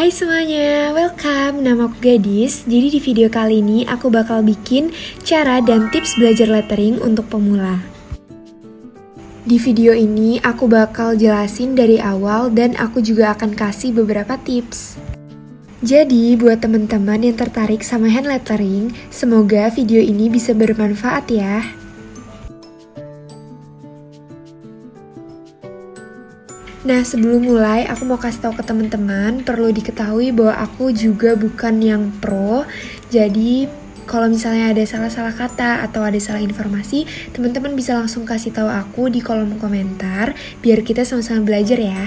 Hai semuanya, welcome. Nama aku Gadis. Jadi di video kali ini aku bakal bikin cara dan tips belajar lettering untuk pemula. Di video ini aku bakal jelasin dari awal dan aku juga akan kasih beberapa tips. Jadi buat teman-teman yang tertarik sama hand lettering, semoga video ini bisa bermanfaat ya. Nah, sebelum mulai, aku mau kasih tahu ke teman-teman, perlu diketahui bahwa aku juga bukan yang pro. Jadi, kalau misalnya ada salah-salah kata atau ada salah informasi, teman-teman bisa langsung kasih tahu aku di kolom komentar, biar kita sama-sama belajar ya.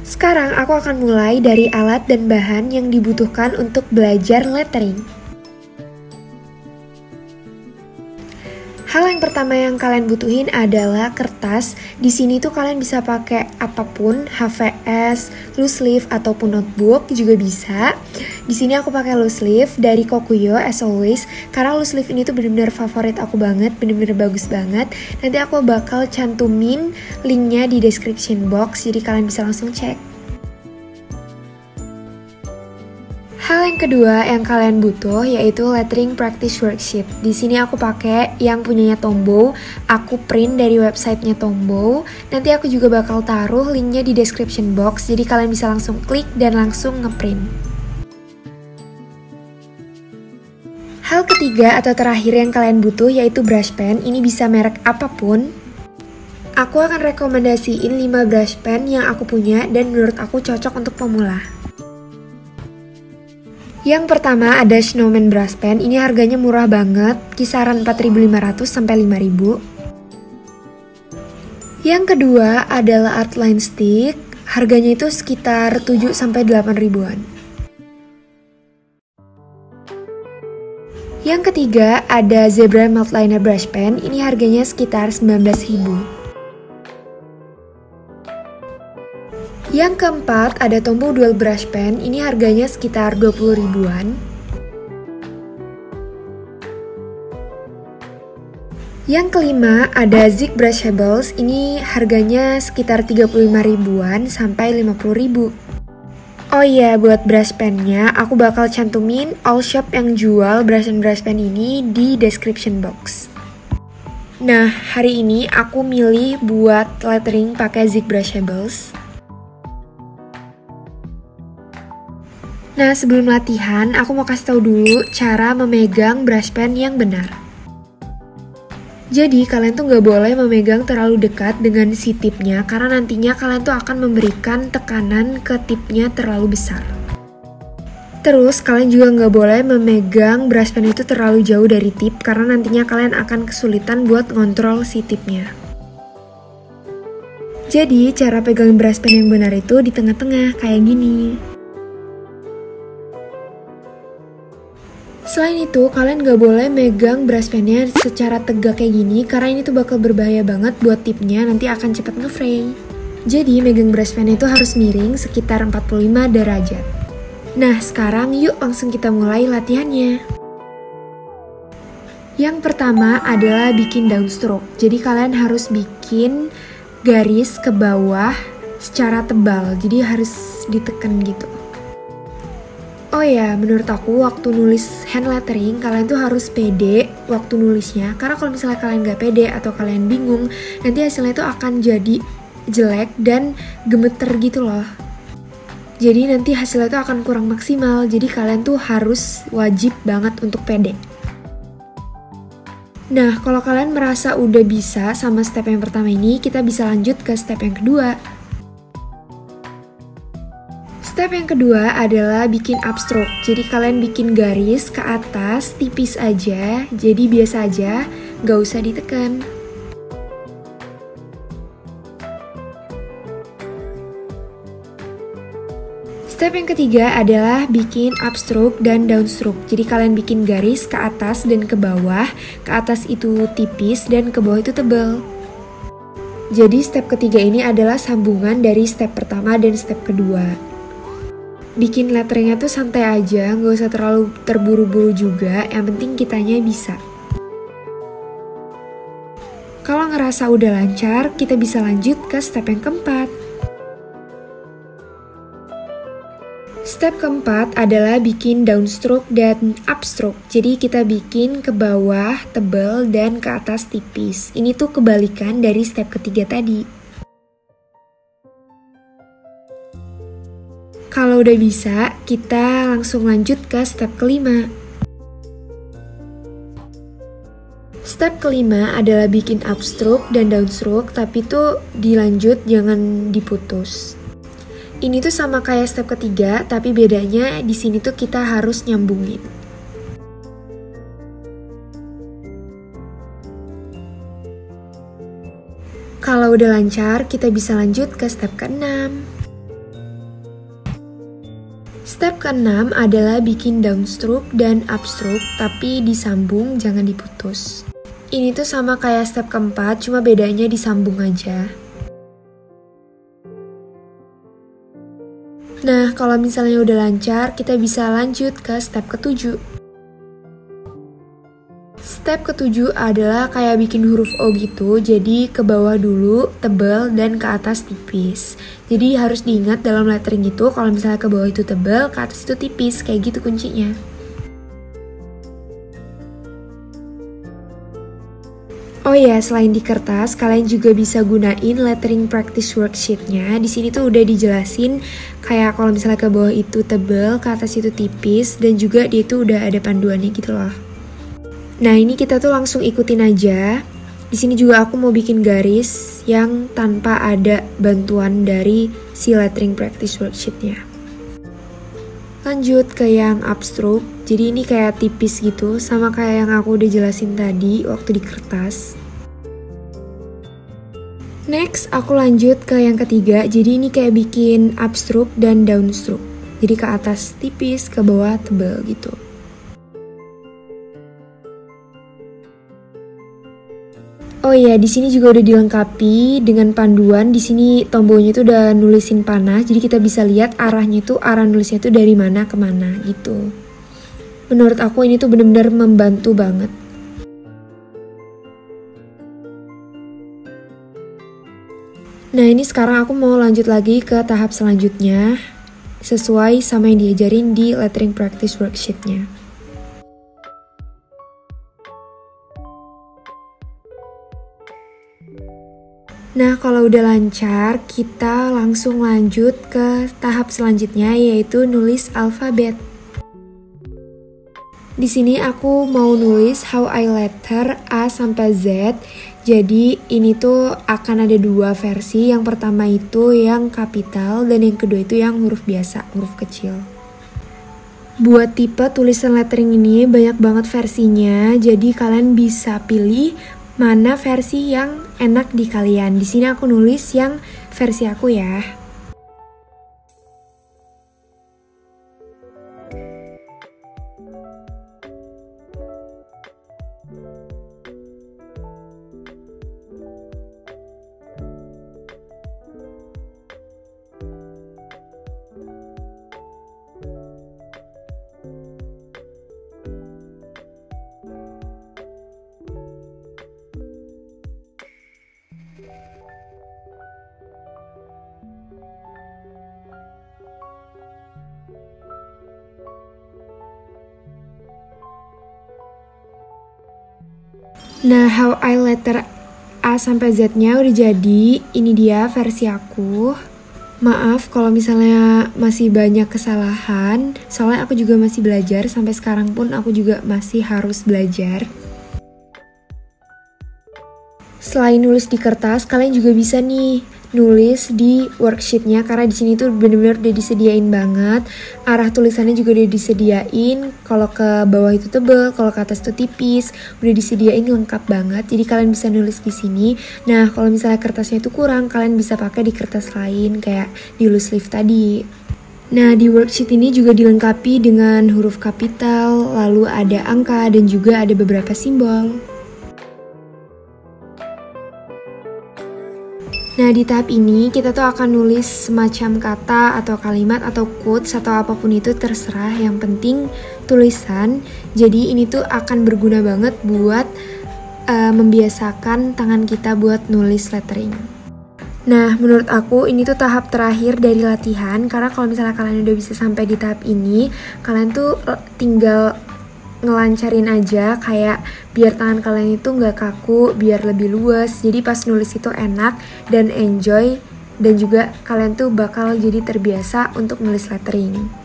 Sekarang aku akan mulai dari alat dan bahan yang dibutuhkan untuk belajar lettering. Hal yang pertama yang kalian butuhin adalah kertas. Di sini tuh kalian bisa pakai apapun, HVS, loose leaf ataupun notebook juga bisa. Di sini aku pakai loose leaf dari Kokuyo as always, karena loose leaf ini tuh bener-bener favorit aku banget, bener-bener bagus banget. Nanti aku bakal cantumin linknya di description box, jadi kalian bisa langsung cek. Hal yang kedua yang kalian butuh yaitu lettering practice worksheet. Di sini aku pakai yang punyanya Tombow. Aku print dari websitenya Tombow. Nanti aku juga bakal taruh linknya di description box. Jadi kalian bisa langsung klik dan langsung ngeprint. Hal ketiga atau terakhir yang kalian butuh yaitu brush pen. Ini bisa merek apapun. Aku akan rekomendasiin 5 brush pen yang aku punya dan menurut aku cocok untuk pemula. Yang pertama ada Snowman Brush Pen, ini harganya murah banget, kisaran 4.500 sampai 5.000. Yang kedua adalah Art Line Stick, harganya itu sekitar 7 sampai 8 ribuan. Yang ketiga ada Zebra Matte Liner Brush Pen, ini harganya sekitar 19.000. Yang keempat ada Tombow Dual Brush Pen, ini harganya sekitar 20 ribuan. Yang kelima ada Zig Brushables, ini harganya sekitar 35 ribuan sampai 50 ribu. Oh iya, buat brush pennya aku bakal cantumin all shop yang jual brush pen ini di description box. Nah, hari ini aku milih buat lettering pakai Zig Brushables. Nah, sebelum latihan, aku mau kasih tahu dulu cara memegang brush pen yang benar. Jadi, kalian tuh nggak boleh memegang terlalu dekat dengan si tipnya, karena nantinya kalian tuh akan memberikan tekanan ke tipnya terlalu besar. Terus, kalian juga nggak boleh memegang brush pen itu terlalu jauh dari tip, karena nantinya kalian akan kesulitan buat ngontrol si tipnya. Jadi, cara pegang brush pen yang benar itu di tengah-tengah, kayak gini. Selain itu, kalian gak boleh megang brush pennya secara tegak kayak gini, karena ini tuh bakal berbahaya banget buat tipnya, nanti akan cepat nge-fray. Jadi, megang brush pennya itu harus miring sekitar 45 derajat. Nah, sekarang yuk langsung kita mulai latihannya. Yang pertama adalah bikin downstroke. Jadi, kalian harus bikin garis ke bawah secara tebal, jadi harus ditekan gitu. Oh ya, menurut aku waktu nulis hand lettering, kalian tuh harus pede waktu nulisnya. Karena kalau misalnya kalian gak pede atau kalian bingung, nanti hasilnya tuh akan jadi jelek dan gemeter gitu loh. Jadi nanti hasilnya tuh akan kurang maksimal, jadi kalian tuh harus wajib banget untuk pede. Nah, kalau kalian merasa udah bisa sama step yang pertama ini, kita bisa lanjut ke step yang kedua. Step yang kedua adalah bikin upstroke. Jadi kalian bikin garis ke atas tipis aja, jadi biasa aja, gak usah ditekan. Step yang ketiga adalah bikin upstroke dan downstroke. Jadi kalian bikin garis ke atas dan ke bawah. Ke atas itu tipis dan ke bawah itu tebal. Jadi step ketiga ini adalah sambungan dari step pertama dan step kedua. Bikin letteringnya tuh santai aja, nggak usah terlalu terburu-buru juga, yang penting kitanya bisa. Kalau ngerasa udah lancar, kita bisa lanjut ke step yang keempat. Step keempat adalah bikin downstroke dan upstroke. Jadi kita bikin ke bawah tebal dan ke atas tipis. Ini tuh kebalikan dari step ketiga tadi. Kalau udah bisa, kita langsung lanjut ke step kelima. Step kelima adalah bikin upstroke dan downstroke, tapi tuh dilanjut, jangan diputus. Ini tuh sama kayak step ketiga, tapi bedanya di sini tuh kita harus nyambungin. Kalau udah lancar, kita bisa lanjut ke step keenam. Step keenam adalah bikin downstroke dan upstroke, tapi disambung, jangan diputus. Ini tuh sama kayak step keempat, cuma bedanya disambung aja. Nah, kalau misalnya udah lancar, kita bisa lanjut ke step ketujuh. Step ketujuh adalah kayak bikin huruf O gitu, jadi ke bawah dulu, tebal, dan ke atas tipis. Jadi harus diingat dalam lettering itu, kalau misalnya ke bawah itu tebal, ke atas itu tipis, kayak gitu kuncinya. Oh ya, selain di kertas, kalian juga bisa gunain lettering practice worksheet-nya. Di sini tuh udah dijelasin kayak kalau misalnya ke bawah itu tebal, ke atas itu tipis, dan juga dia itu udah ada panduannya gitu loh. Nah, ini kita tuh langsung ikutin aja. Di sini juga aku mau bikin garis yang tanpa ada bantuan dari si lettering practice worksheet-nya. Lanjut ke yang upstroke. Jadi ini kayak tipis gitu, sama kayak yang aku udah jelasin tadi waktu di kertas. Next, aku lanjut ke yang ketiga. Jadi ini kayak bikin upstroke dan downstroke. Jadi ke atas tipis, ke bawah tebal gitu. Oh iya, di sini juga udah dilengkapi dengan panduan. Di sini tombolnya itu udah nulisin panah, jadi kita bisa lihat arahnya itu, arah nulisnya itu dari mana ke mana gitu. Menurut aku ini tuh bener-bener membantu banget. Nah, ini sekarang aku mau lanjut lagi ke tahap selanjutnya, sesuai sama yang diajarin di lettering practice worksheet-nya. Nah, kalau udah lancar, kita langsung lanjut ke tahap selanjutnya, yaitu nulis alfabet. Di sini aku mau nulis how I letter A sampai Z. Jadi ini tuh akan ada dua versi. Yang pertama itu yang kapital dan yang kedua itu yang huruf biasa, huruf kecil. Buat tipe tulisan lettering ini banyak banget versinya. Jadi kalian bisa pilih mana versi yang enak di kalian. Di sini aku nulis yang versi aku ya. Nah, how I letter A sampai Z-nya udah jadi. Ini dia versi aku. Maaf kalau misalnya masih banyak kesalahan, soalnya aku juga masih belajar. Sampai sekarang pun aku juga masih harus belajar. Selain nulis di kertas, kalian juga bisa nih nulis di worksheetnya, karena di sini tuh bener-bener udah disediain banget. Arah tulisannya juga udah disediain. Kalau ke bawah itu tebel, kalau ke atas itu tipis, udah disediain lengkap banget. Jadi kalian bisa nulis di sini. Nah, kalau misalnya kertasnya itu kurang, kalian bisa pakai di kertas lain kayak di loose leaf tadi. Nah, di worksheet ini juga dilengkapi dengan huruf kapital, lalu ada angka dan juga ada beberapa simbol. Nah, di tahap ini kita tuh akan nulis semacam kata atau kalimat atau quotes atau apapun itu terserah, yang penting tulisan. Jadi ini tuh akan berguna banget buat membiasakan tangan kita buat nulis lettering. Nah, menurut aku ini tuh tahap terakhir dari latihan, karena kalau misalnya kalian udah bisa sampai di tahap ini, kalian tuh tinggal ngelancarin aja, kayak biar tangan kalian itu nggak kaku, biar lebih luas, jadi pas nulis itu enak dan enjoy, dan juga kalian tuh bakal jadi terbiasa untuk nulis lettering.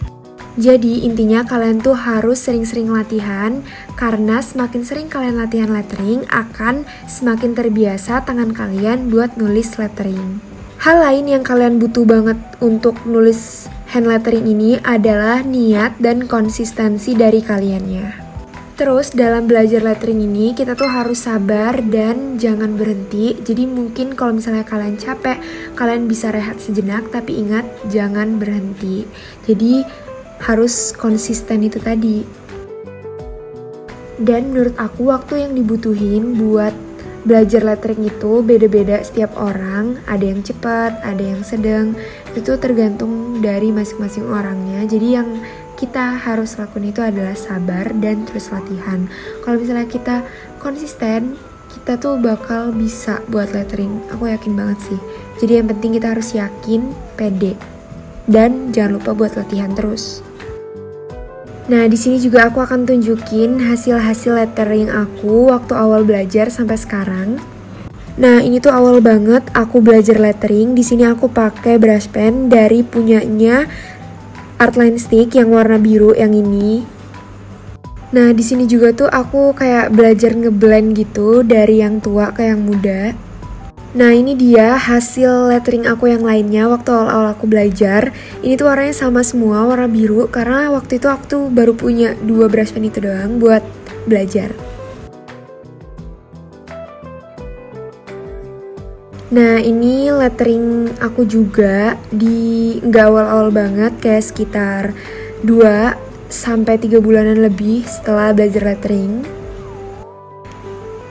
Jadi intinya kalian tuh harus sering-sering latihan, karena semakin sering kalian latihan lettering akan semakin terbiasa tangan kalian buat nulis lettering. Hal lain yang kalian butuh banget untuk nulis hand lettering ini adalah niat dan konsistensi dari kaliannya. Terus dalam belajar lettering ini kita tuh harus sabar dan jangan berhenti. Jadi mungkin kalau misalnya kalian capek, kalian bisa rehat sejenak, tapi ingat jangan berhenti. Jadi harus konsisten itu tadi. Dan menurut aku waktu yang dibutuhin buat belajar lettering itu beda-beda setiap orang. Ada yang cepat, ada yang sedang. Itu tergantung dari masing-masing orangnya. Jadi yang kita harus lakukan itu adalah sabar dan terus latihan. Kalau misalnya kita konsisten, kita tuh bakal bisa buat lettering. Aku yakin banget sih. Jadi yang penting kita harus yakin, pede. Dan jangan lupa buat latihan terus. Nah, di sini juga aku akan tunjukin hasil-hasil lettering aku waktu awal belajar sampai sekarang. Nah, ini tuh awal banget aku belajar lettering. Di sini aku pakai brush pen dari punyanya Artline Stick yang warna biru yang ini. Nah, di sini juga tuh aku kayak belajar ngeblend gitu dari yang tua ke yang muda. Nah, ini dia hasil lettering aku yang lainnya waktu awal-awal aku belajar. Ini tuh warnanya sama semua, warna biru, karena waktu itu aku tuh baru punya 2 brush pen itu doang buat belajar. Nah, ini lettering aku juga di nggak awal-awal banget, kayak sekitar 2-3 bulanan lebih setelah belajar lettering.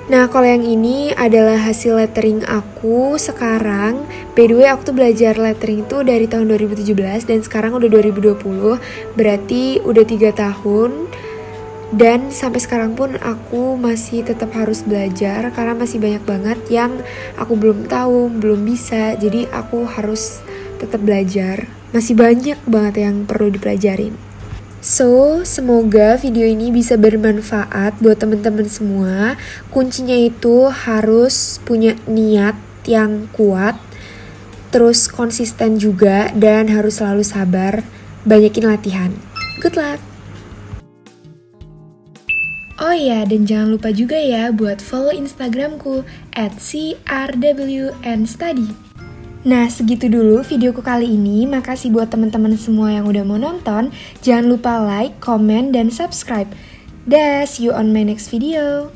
Nah, kalau yang ini adalah hasil lettering aku sekarang. By the way, aku tuh belajar lettering itu dari tahun 2017 dan sekarang udah 2020, berarti udah 3 tahun. Dan sampai sekarang pun aku masih tetap harus belajar karena masih banyak banget yang aku belum tahu, belum bisa. Jadi aku harus tetap belajar. Masih banyak banget yang perlu dipelajarin. So, semoga video ini bisa bermanfaat buat teman-teman semua. Kuncinya itu harus punya niat yang kuat, terus konsisten juga, dan harus selalu sabar. Banyakin latihan. Good luck! Oh iya, dan jangan lupa juga ya buat follow Instagramku @crwnstudy. Nah, segitu dulu videoku kali ini. Makasih buat teman-teman semua yang udah mau nonton. Jangan lupa like, comment, dan subscribe. See you on my next video.